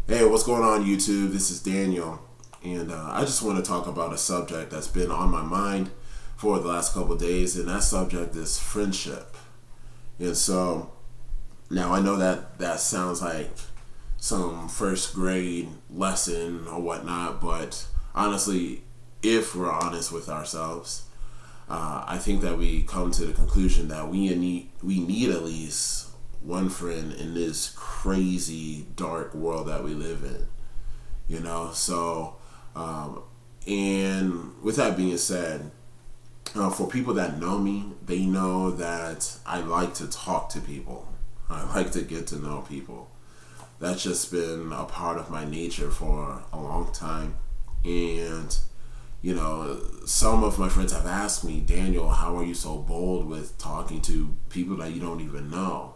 Hey, what's going on, YouTube? This is Daniel, and I just want to talk about a subject that's been on my mind for the last couple of days, and that subject is friendship. And so now I know that sounds like some first grade lesson or whatnot, but honestly, if we're honest with ourselves, I think that we come to the conclusion that we need at least one friend in this crazy dark world that we live in. So and with that being said, for people that know me, they know that I like to talk to people. I like to get to know people. That's just been a part of my nature for a long time. And some of my friends have asked me, Daniel, how are you so bold with talking to people that you don't even know?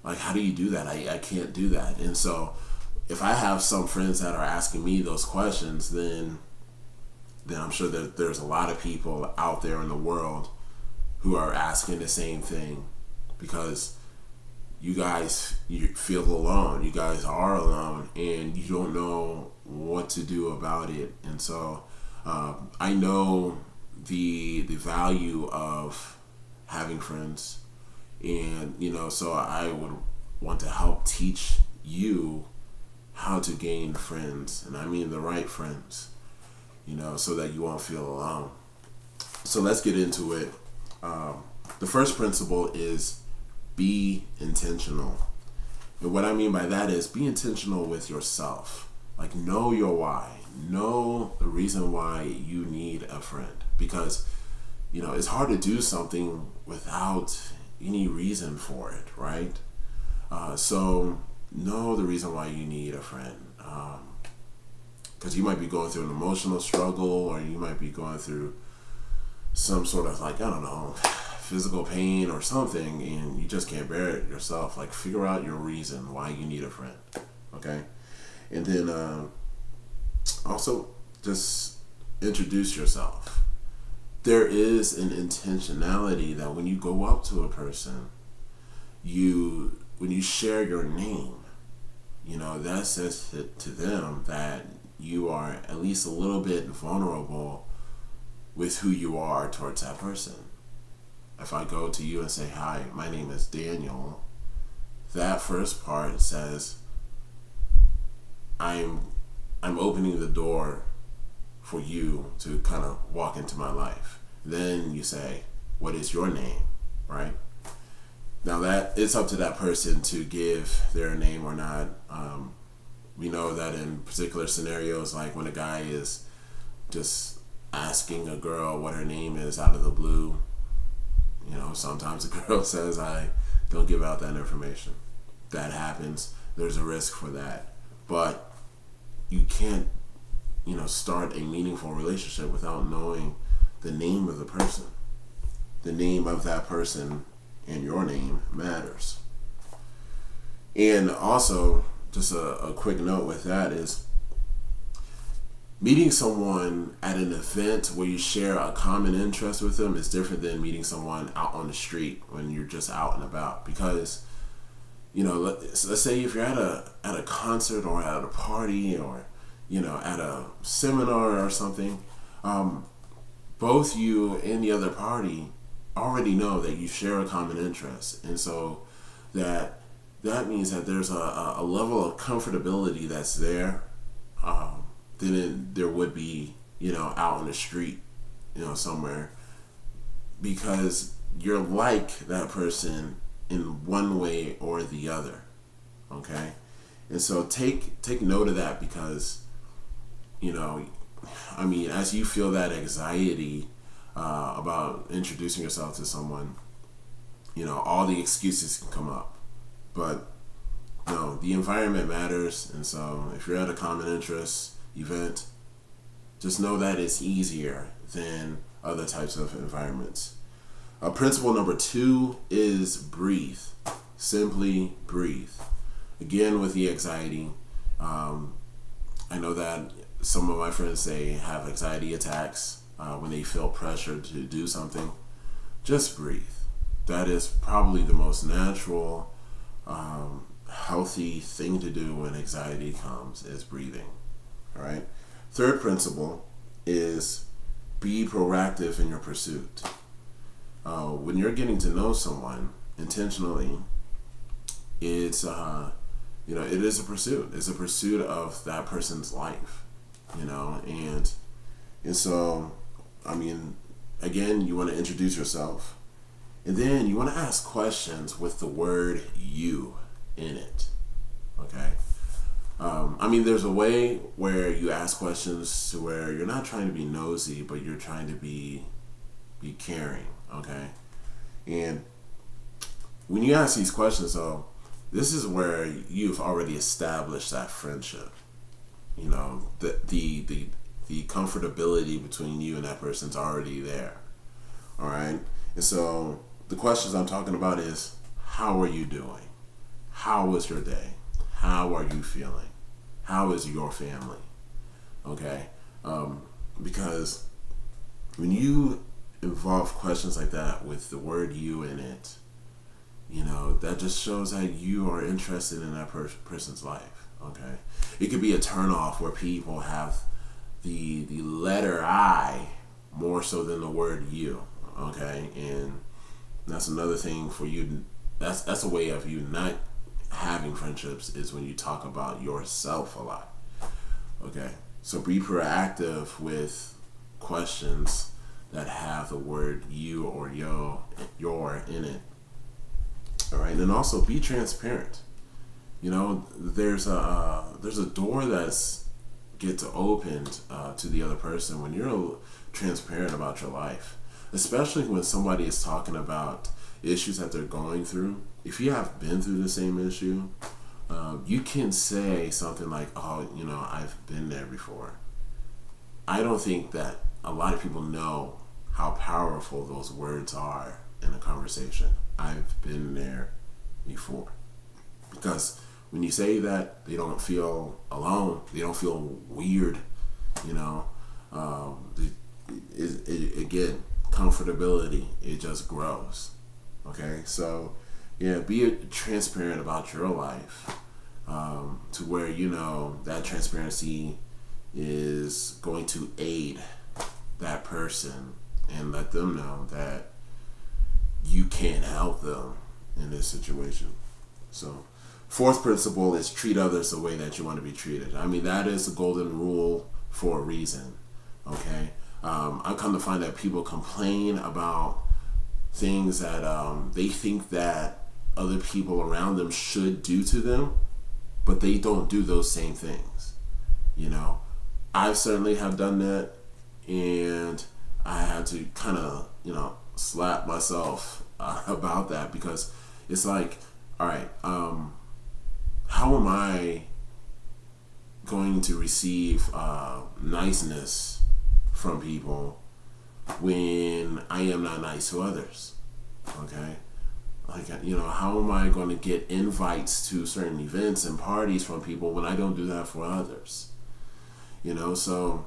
Like, how do you do that? I can't do that. And so if I have some friends that are asking me those questions, then I'm sure that there's a lot of people out there in the world who are asking the same thing, because you feel alone. You guys are alone, and you don't know what to do about it. And so I know the value of having friends, and so I would want to help teach you how to gain friends, and I mean the right friends, so that you won't feel alone. So let's get into it. The first principle is be intentional. And what I mean by that is be intentional with yourself. Like, know your why. Know the reason why you need a friend. Because, it's hard to do something without any reason for it, right? So know the reason why you need a friend. Because you might be going through an emotional struggle, or you might be going through some sort of, like, I don't know, physical pain or something, and you just can't bear it yourself. Like, figure out your reason why you need a friend, okay? And then also just introduce yourself. There is an intentionality that when you go up to a person, when you share your name, that says to them that you are at least a little bit vulnerable with who you are towards that person. If I go to you and say, hi, my name is Daniel, that first part says I'm opening the door for you to kind of walk into my life. Then you say, what is your name, right? Now that it's up to that person to give their name or not. We know that in particular scenarios, like when a guy is just asking a girl what her name is out of the blue, sometimes a girl says, I don't give out that information. That happens. There's a risk for that. But you can't, start a meaningful relationship without knowing the name of the person. The name of that person and your name matters. And also, just a quick note with that is, meeting someone at an event where you share a common interest with them is different than meeting someone out on the street when you're just out and about. Because, let's say if you're at a concert or at a party or, at a seminar or something, both you and the other party already know that you share a common interest. And so that means that there's a level of comfortability that's there than there would be, out on the street, somewhere, because you're like that person in one way or the other, okay? And so take note of that, because, as you feel that anxiety about introducing yourself to someone, all the excuses can come up. But no, the environment matters. And so if you're at a common interest event, just know that it's easier than other types of environments. Principle number 2 is breathe. Simply breathe. Again, with the anxiety, I know that some of my friends, they have anxiety attacks when they feel pressured to do something. Just breathe. That is probably the most natural healthy thing to do when anxiety comes is breathing. All right. Third principle is be proactive in your pursuit. When you're getting to know someone intentionally, it's it is a pursuit. It's a pursuit of that person's life, and so I mean, again, you want to introduce yourself, and then you want to ask questions with the word "you" in it. Okay. There's a way where you ask questions to where you're not trying to be nosy, but you're trying to be caring. Okay. And when you ask these questions, though, this is where you've already established that friendship. The comfortability between you and that person's already there. All right. And so the questions I'm talking about is, how are you doing? How was your day? How are you feeling? How is your family? Okay. Because when you involve questions like that with the word "you" in it, that just shows that you are interested in that person's life. Okay. It could be a turnoff where people have the letter I more so than the word "you." Okay. And that's another thing for you. That's a way of you not having friendships, is when you talk about yourself a lot. Okay. So be proactive with questions that have the word "you" or your in it. All right. And also be transparent. There's a door that's gets opened to the other person when you're transparent about your life, especially when somebody is talking about issues that they're going through. If you have been through the same issue, you can say something like, "Oh, I've been there before." I don't think that a lot of people know how powerful those words are in a conversation. I've been there before. Because when you say that, they don't feel alone. They don't feel weird. You know, again, comfortability, it just grows. Okay, so yeah, be transparent about your life, to where that transparency is going to aid that person and let them know that you can't help them in this situation. So, fourth principle is treat others the way that you want to be treated. That is the golden rule for a reason. Okay, I've come to find that people complain about things that they think that other people around them should do to them, but they don't do those same things. I certainly have done that, and I had to kind of slap myself about that, because it's like, all right, how am I going to receive niceness from people when I am not nice to others? Okay, like, how am I going to get invites to certain events and parties from people when I don't do that for others? So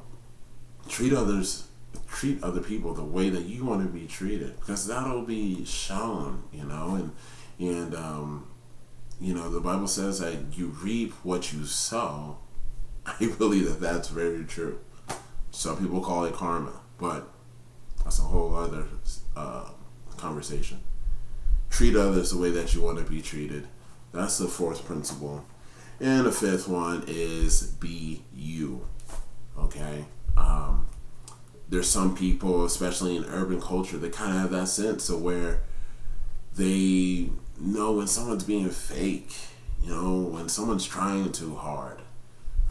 treat other people the way that you want to be treated, because that'll be shown. And the Bible says that you reap what you sow. I believe that that's very true. Some people call it karma, but that's a whole other conversation. Treat others the way that you want to be treated. That's the fourth principle. And the fifth one is be you. Okay? There's some people, especially in urban culture, that kind of have that sense of where they know when someone's being fake, when someone's trying too hard.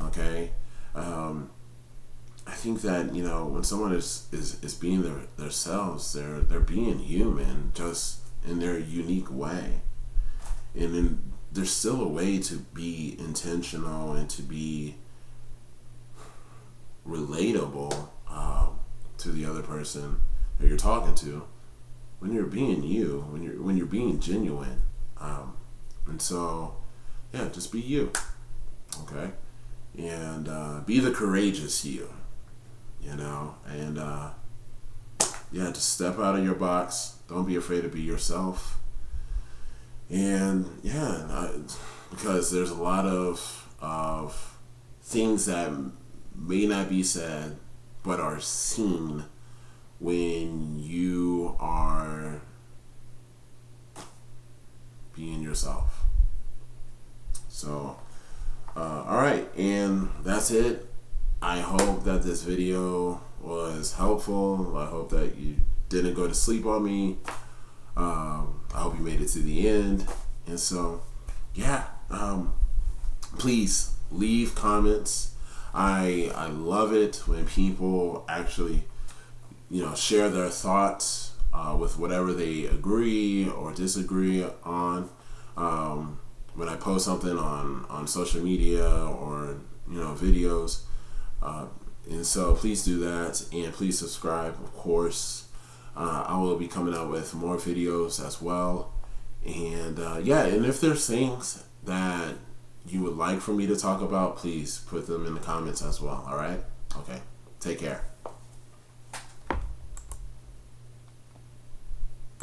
Okay? I think that, when someone is being themselves, they're being human, just in their unique way. And then there's still a way to be intentional and to be relatable to the other person that you're talking to, when you're being you, when you're being genuine. And so, yeah, just be you. Okay? And be the courageous you. And yeah, just step out of your box. Don't be afraid to be yourself. And yeah, because there's a lot of things that may not be said but are seen when you are being yourself. So, all right, and that's it. I hope that this video was helpful. I hope that you didn't go to sleep on me. I hope you made it to the end. And so, yeah, please leave comments. I love it when people actually, share their thoughts with whatever they agree or disagree on. When I post something on social media or videos, and so please do that, and please subscribe. Of course, I will be coming out with more videos as well. And and if there's things that you would like for me to talk about, please put them in the comments as well. All right? Okay. Take care.